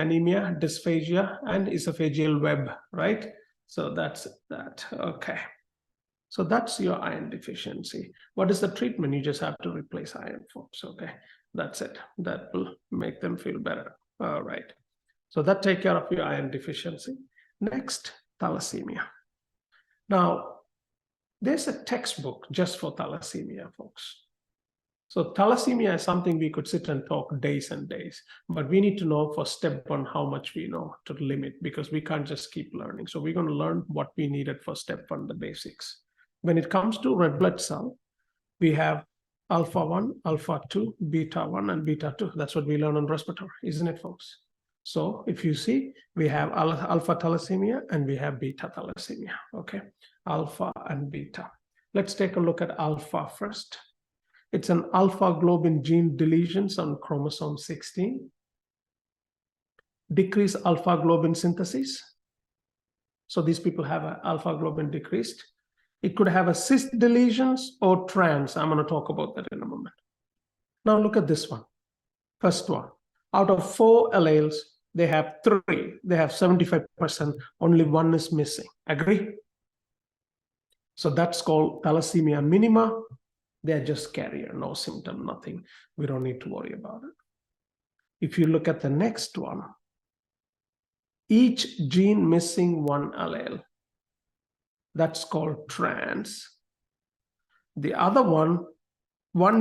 anemia, dysphagia, and esophageal web, right? So that's that. Okay. So that's your iron deficiency. What is the treatment? You just have to replace iron, folks. Okay. That's it. That will make them feel better. All right. So that take care of your iron deficiency. Next, thalassemia. Now, there's a textbook just for thalassemia, folks. So thalassemia is something we could sit and talk days and days, but we need to know for step one how much we know to limit, because we can't just keep learning. So we're going to learn what we needed for step one, the basics. When it comes to red blood cell, we have alpha 1, alpha 2, beta 1, and beta 2. That's what we learn on respiratory, isn't it, folks? So if you see, we have alpha thalassemia and we have beta thalassemia, okay? Alpha and beta. Let's take a look at alpha first. It's an alpha globin gene deletions on chromosome 16. Decrease alpha globin synthesis. So these people have an alpha globin decreased. It could have a cis deletions or trans. I'm going to talk about that in a moment. Now look at this one. First one. Out of 4 alleles, they have 3. They have 75%. Only 1 is missing. Agree? So that's called thalassemia minima. They're just carrier, no symptom, nothing. We don't need to worry about it. If you look at the next one, each gene missing 1 allele, that's called trans. The other one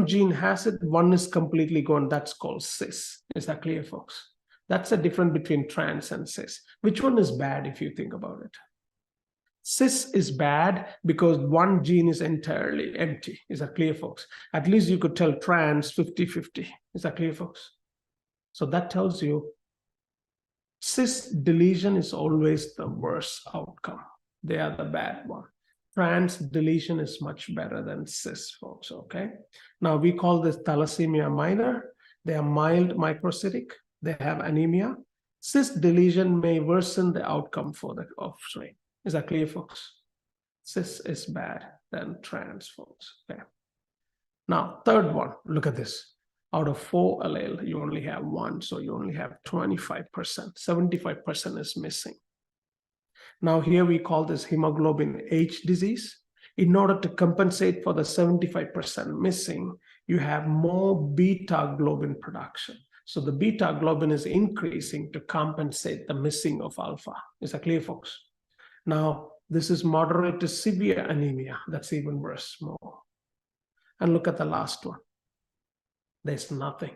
gene has it, 1 is completely gone, that's called cis. Is that clear, folks? That's the difference between trans and cis. Which one is bad if you think about it? Cis is bad because 1 gene is entirely empty. Is that clear, folks? At least you could tell trans 50-50. Is that clear, folks? So that tells you cis deletion is always the worst outcome. They are the bad one. Trans deletion is much better than cis, folks, okay? Now we call this thalassemia minor. They are mild microcytic. They have anemia. Cis deletion may worsen the outcome for the offspring. Is that clear, folks? Cis is bad than trans, folks. Okay. Now, third one, look at this. Out of 4 allele, you only have 1, so you only have 25%. 75% is missing. Now, here we call this hemoglobin H disease. In order to compensate for the 75% missing, you have more beta globin production. So the beta globin is increasing to compensate the missing of alpha. Is that clear, folks? Now, this is moderate to severe anemia. That's even worse, more. And look at the last one. There's nothing.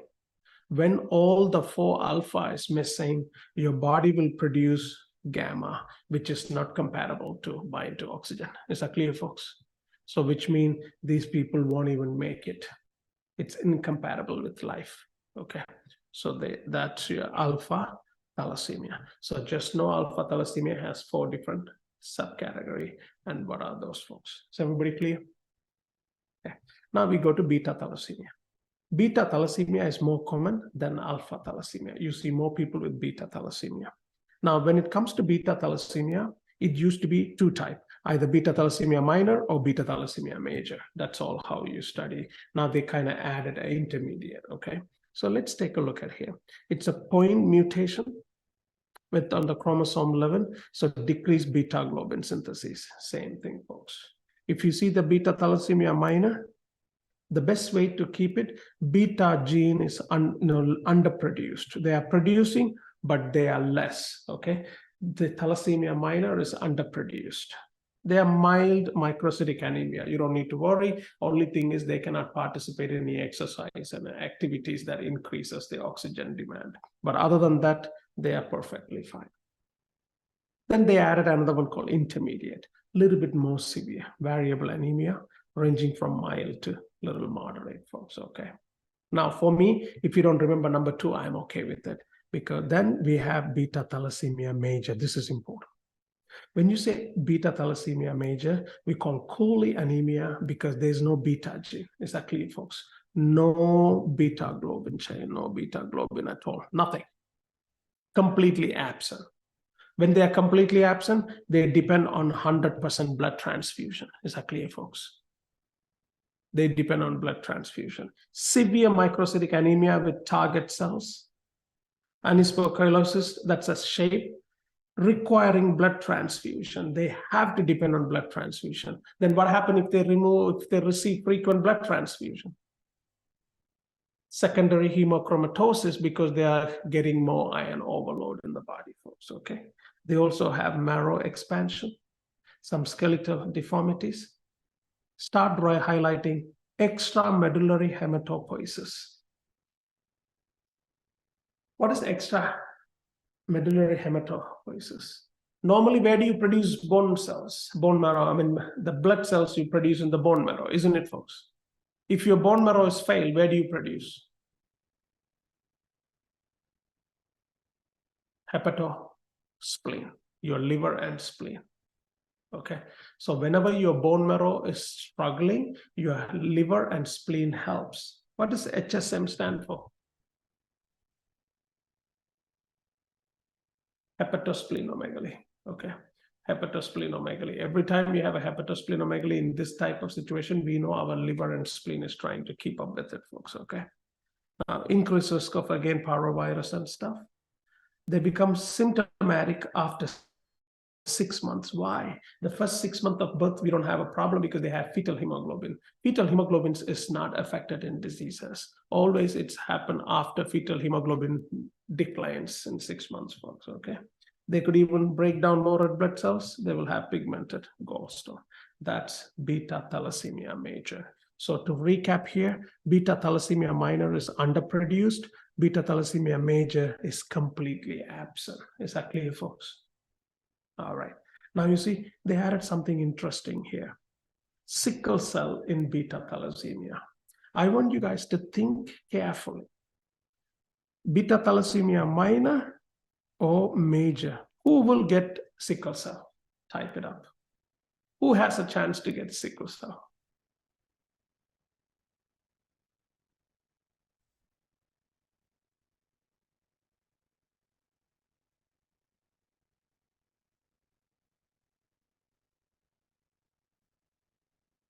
When all the 4 alpha is missing, your body will produce gamma, which is not compatible to bind to oxygen. Is that clear, folks? So which means these people won't even make it. It's incompatible with life, okay? So that's your alpha thalassemia. So just know alpha thalassemia has 4 different subcategory. And what are those, folks? Is everybody clear? Okay. Now we go to beta thalassemia. Beta thalassemia is more common than alpha thalassemia. You see more people with beta thalassemia. Now, when it comes to beta thalassemia, it used to be 2 types, either beta thalassemia minor or beta thalassemia major. That's all how you study. Now they kind of added an intermediate, okay? So let's take a look at here. It's a point mutation on the chromosome 11, so decreased beta globin synthesis. Same thing, folks. If you see the beta thalassemia minor, the best way to keep it, beta gene is underproduced. They are producing, but they are less, okay? The thalassemia minor is underproduced. They are mild microcytic anemia. You don't need to worry. Only thing is they cannot participate in any exercise and activities that increases the oxygen demand. But other than that, they are perfectly fine. Then they added another one called intermediate, a little bit more severe, variable anemia, ranging from mild to little moderate, folks, okay? Now, for me, if you don't remember number 2, I'm okay with it, because then we have beta thalassemia major. This is important. When you say beta thalassemia major, we call Cooley anemia because there's no beta gene. Is that clear, folks? No beta globin chain, no beta globin at all, nothing. Completely absent. When they are completely absent, they depend on 100% blood transfusion. Is that clear, folks? They depend on blood transfusion. Severe microcytic anemia with target cells. Anispocylosis, that's a shape requiring blood transfusion. They have to depend on blood transfusion. Then what happens if they receive frequent blood transfusion? Secondary hemochromatosis, because they are getting more iron overload in the body, folks, okay? They also have marrow expansion, some skeletal deformities. Start by highlighting extramedullary hematopoiesis. What is extramedullary hematopoiesis? Normally, where do you produce bone cells, bone marrow? I mean, the blood cells you produce in the bone marrow, isn't it, folks? If your bone marrow is failed, where do you produce? Hepatospleen, your liver and spleen. Okay, so whenever your bone marrow is struggling, your liver and spleen helps. What does HSM stand for? Hepatosplenomegaly. Okay, hepatosplenomegaly. Every time you have a hepatosplenomegaly in this type of situation, we know our liver and spleen is trying to keep up with it, folks. Okay, increased risk of, again, parvovirus and stuff. They become symptomatic after 6 months. Why? The first 6 months of birth, we don't have a problem because they have fetal hemoglobin. Fetal hemoglobin is not affected in diseases. Always it's happened after fetal hemoglobin declines in 6 months, folks, okay? They could even break down more red blood cells. They will have pigmented gallstone. That's beta thalassemia major. So to recap here, beta thalassemia minor is underproduced. Beta thalassemia major is completely absent. Is that clear, folks? All right. Now you see, they added something interesting here. Sickle cell in beta thalassemia. I want you guys to think carefully. Beta thalassemia minor or major? Who will get sickle cell? Type it up. Who has a chance to get sickle cell?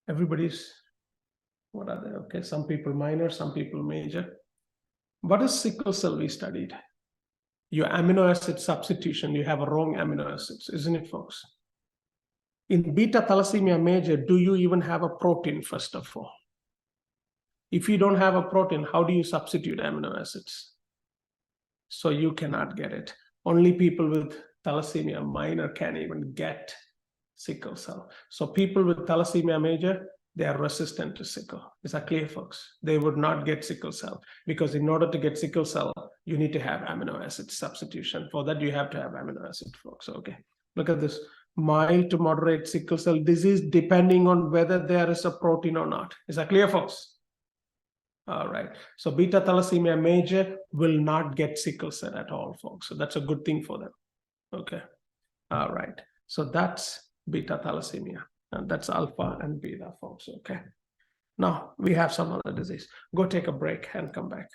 Everybody's, what are they? Okay, some people minor, some people major. What is sickle cell we studied? Your amino acid substitution, you have a wrong amino acids, isn't it, folks? In beta thalassemia major, do you even have a protein, first of all? If you don't have a protein, how do you substitute amino acids? So you cannot get it. Only people with thalassemia minor can even get sickle cell. So people with thalassemia major, they are resistant to sickle. Is that clear, folks? They would not get sickle cell because in order to get sickle cell, you need to have amino acid substitution. For that, you have to have amino acid, folks. Okay, look at this. Mild to moderate sickle cell disease, depending on whether there is a protein or not. Is that clear, folks? All right. So beta thalassemia major will not get sickle cell at all, folks. So that's a good thing for them. Okay. All right. So that's beta thalassemia. And that's alpha and beta, folks. Okay. Now we have some other disease. Go take a break and come back.